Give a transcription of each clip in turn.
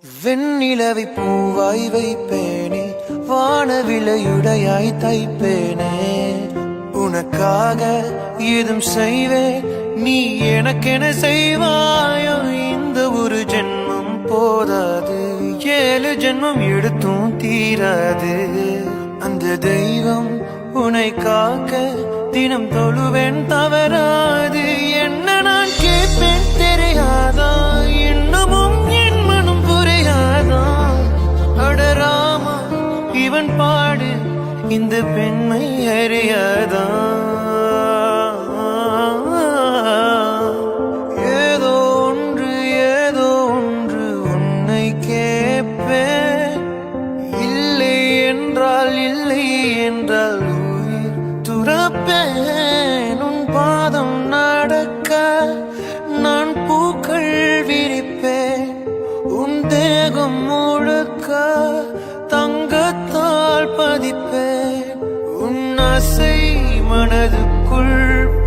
வெண்ணிலவை பூவாய் வைப்பேனே, வானவிலையுடையாய் தைப்பேனே. உனக்காக ஏதும் செய்வேன், நீ எனக்கென செய்வாயோ. இந்த ஒரு ஜென்மம் போதாது, 7 ஜென்மம் எடுத்தும் தீராது. அந்த தெய்வம் உன்னை காக்க தினம் தொழுவேன், தவறாது. என்ன நான் கேட்பேன் தெரியாதா, இன்னமும் என் மனம் புரியாதா. அடராமா இவன் பாடு, இந்த பெண்மை அறியாதா. ஏதோ ஒன்று உன்னை கேட்பேன். இல்லை என்றால் உயிர் துறப்பேன். உன் பாதம் நடக்க நான் பூக்கள் விரிப்பேன். உன் தேகம் முழுக்க தங்கத்தால் பதிப்பேன். உன் ஆசை மனதுக்குள்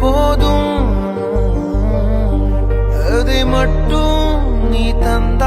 போதும், அதை மட்டும் நீ தந்த